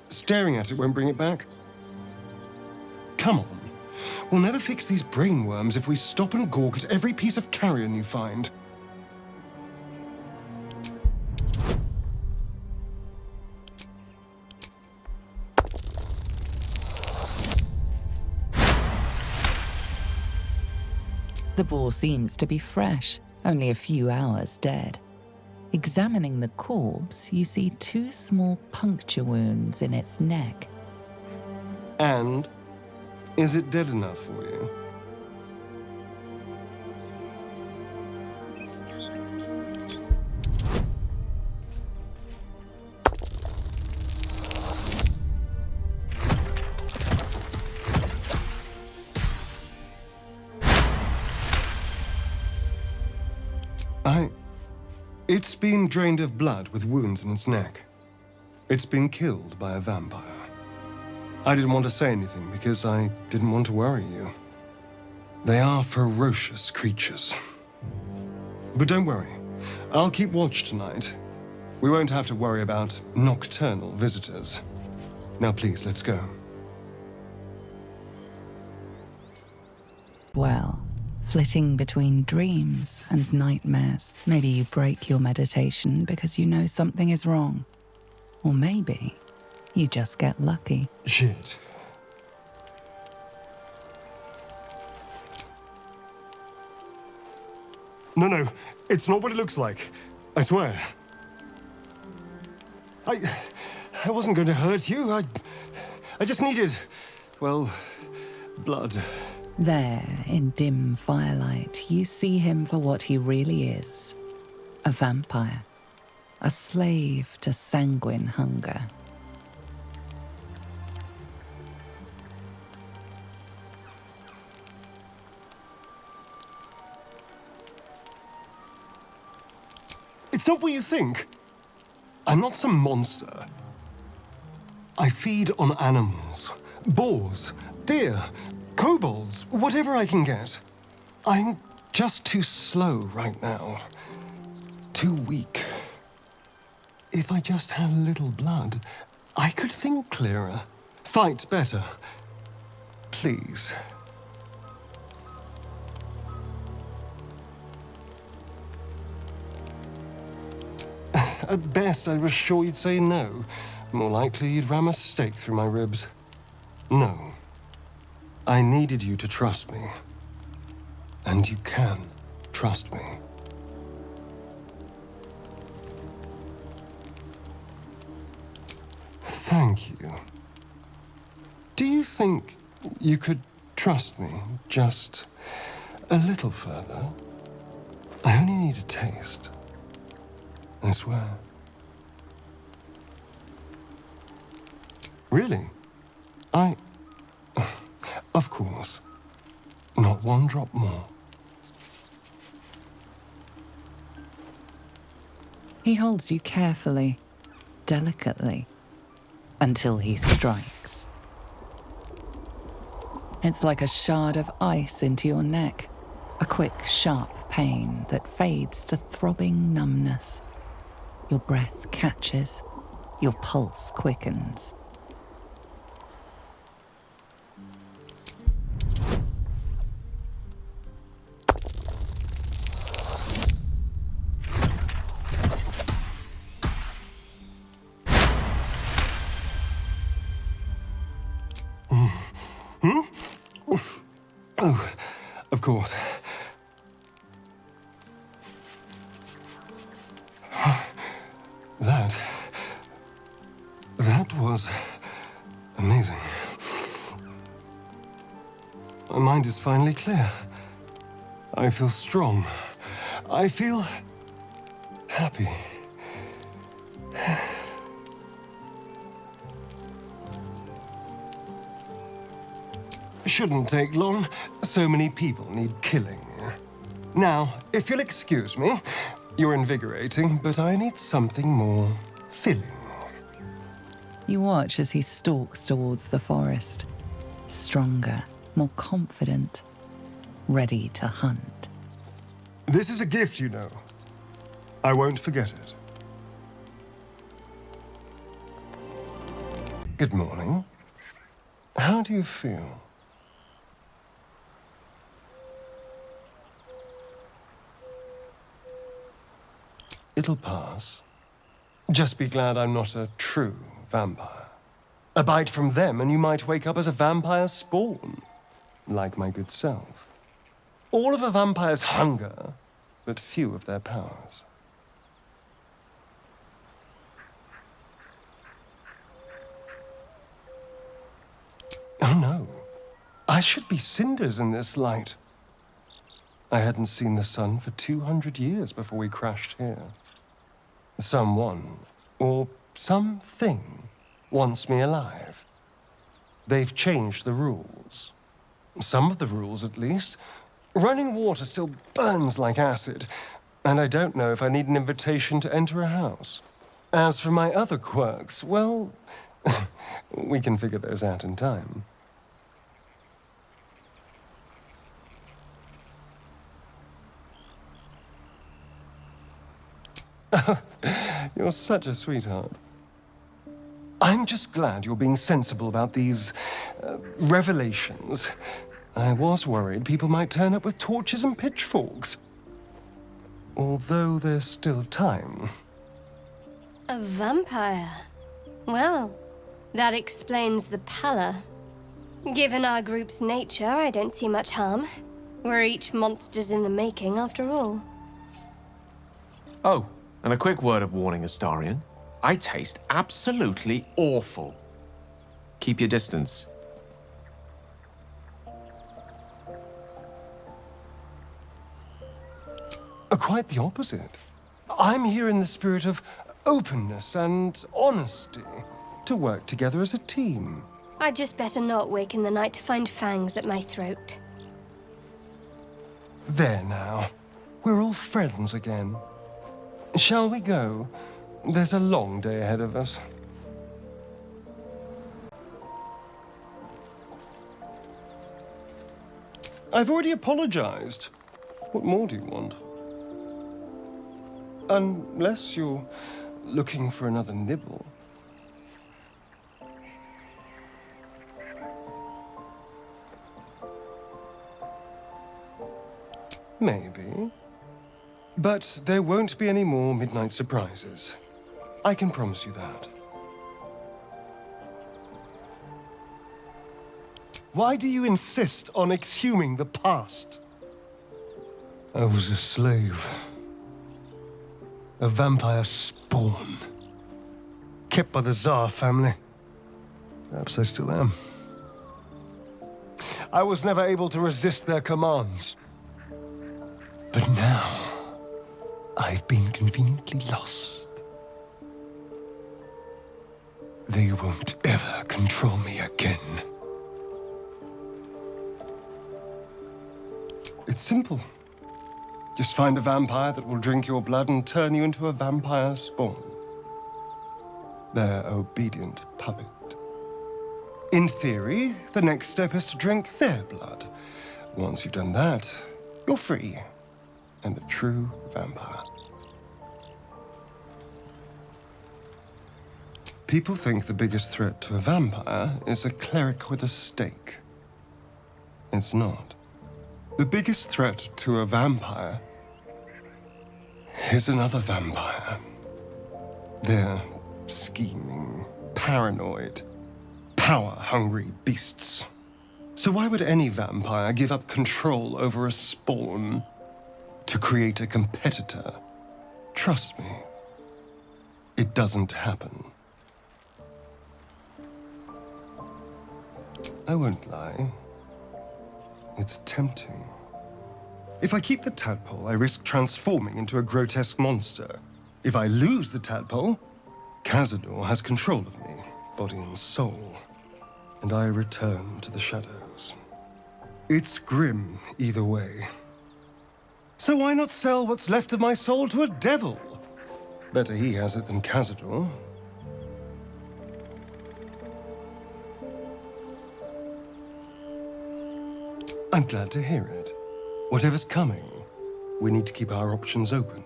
Staring at it won't bring it back. Come on. We'll never fix these brainworms if we stop and gawk at every piece of carrion you find. The boar seems to be fresh, only a few hours dead. Examining the corpse, you see 2 small puncture wounds in its neck. And is it dead enough for you? It's been drained of blood with wounds in its neck. It's been killed by a vampire. I didn't want to say anything because I didn't want to worry you. They are ferocious creatures. But don't worry, I'll keep watch tonight. We won't have to worry about nocturnal visitors. Now please, let's go. Well, flitting between dreams and nightmares. Maybe you break your meditation because you know something is wrong. Or maybe you just get lucky. Shit. No, it's not what it looks like. I swear. I wasn't going to hurt you. I just needed, well, blood. There, in dim firelight, you see him for what he really is. A vampire. A slave to sanguine hunger. It's not what you think. I'm not some monster. I feed on animals. Boars, deer, kobolds, whatever I can get. I'm just too slow right now. Too weak. If I just had a little blood, I could think clearer, fight better. Please. At best, I was sure you'd say no. More likely, you'd ram a stake through my ribs. No. I needed you to trust me. And you can trust me. Thank you. Do you think you could trust me just a little further? I only need a taste. I swear. Really? Of course. Not one drop more. He holds you carefully, delicately, until he strikes. It's like a shard of ice into your neck, a quick, sharp pain that fades to throbbing numbness. Your breath catches, your pulse quickens. Oh, of course. That was amazing. My mind is finally clear. I feel strong. I feel happy. Shouldn't take long. So many people need killing. Now, if you'll excuse me, you're invigorating, but I need something more filling. You watch as he stalks towards the forest, stronger, more confident, ready to hunt. This is a gift, you know. I won't forget it. Good morning. How do you feel? It'll pass. Just be glad I'm not a true vampire. A bite from them and you might wake up as a vampire spawn, like my good self. All of a vampire's hunger, but few of their powers. Oh no, I should be cinders in this light. I hadn't seen the sun for 200 years before we crashed here. Someone, or something, wants me alive. They've changed the rules. Some of the rules, at least. Running water still burns like acid, and I don't know if I need an invitation to enter a house. As for my other quirks, well, we can figure those out in time. You're such a sweetheart. I'm just glad you're being sensible about these revelations. I was worried people might turn up with torches and pitchforks. Although there's still time. A vampire? Well, that explains the pallor. Given our group's nature, I don't see much harm. We're each monsters in the making, after all. Oh, and a quick word of warning, Astarion. I taste absolutely awful. Keep your distance. Quite the opposite. I'm here in the spirit of openness and honesty, to work together as a team. I'd just better not wake in the night to find fangs at my throat. There now. We're all friends again. Shall we go? There's a long day ahead of us. I've already apologized. What more do you want? Unless you're looking for another nibble. Maybe. But there won't be any more midnight surprises. I can promise you that. Why do you insist on exhuming the past? I was a slave. A vampire spawn. Kept by the Tsar family. Perhaps I still am. I was never able to resist their commands. But now, I've been conveniently lost. They won't ever control me again. It's simple. Just find a vampire that will drink your blood and turn you into a vampire spawn. Their obedient puppet. In theory, the next step is to drink their blood. Once you've done that, you're free. And a true vampire. People think the biggest threat to a vampire is a cleric with a stake. It's not. The biggest threat to a vampire is another vampire. They're scheming, paranoid, power-hungry beasts. So why would any vampire give up control over a spawn to create a competitor? Trust me, it doesn't happen. I won't lie. It's tempting. If I keep the tadpole, I risk transforming into a grotesque monster. If I lose the tadpole, Cazador has control of me, body and soul, and I return to the shadows. It's grim either way. So why not sell what's left of my soul to a devil? Better he has it than Cazador. I'm glad to hear it. Whatever's coming, we need to keep our options open.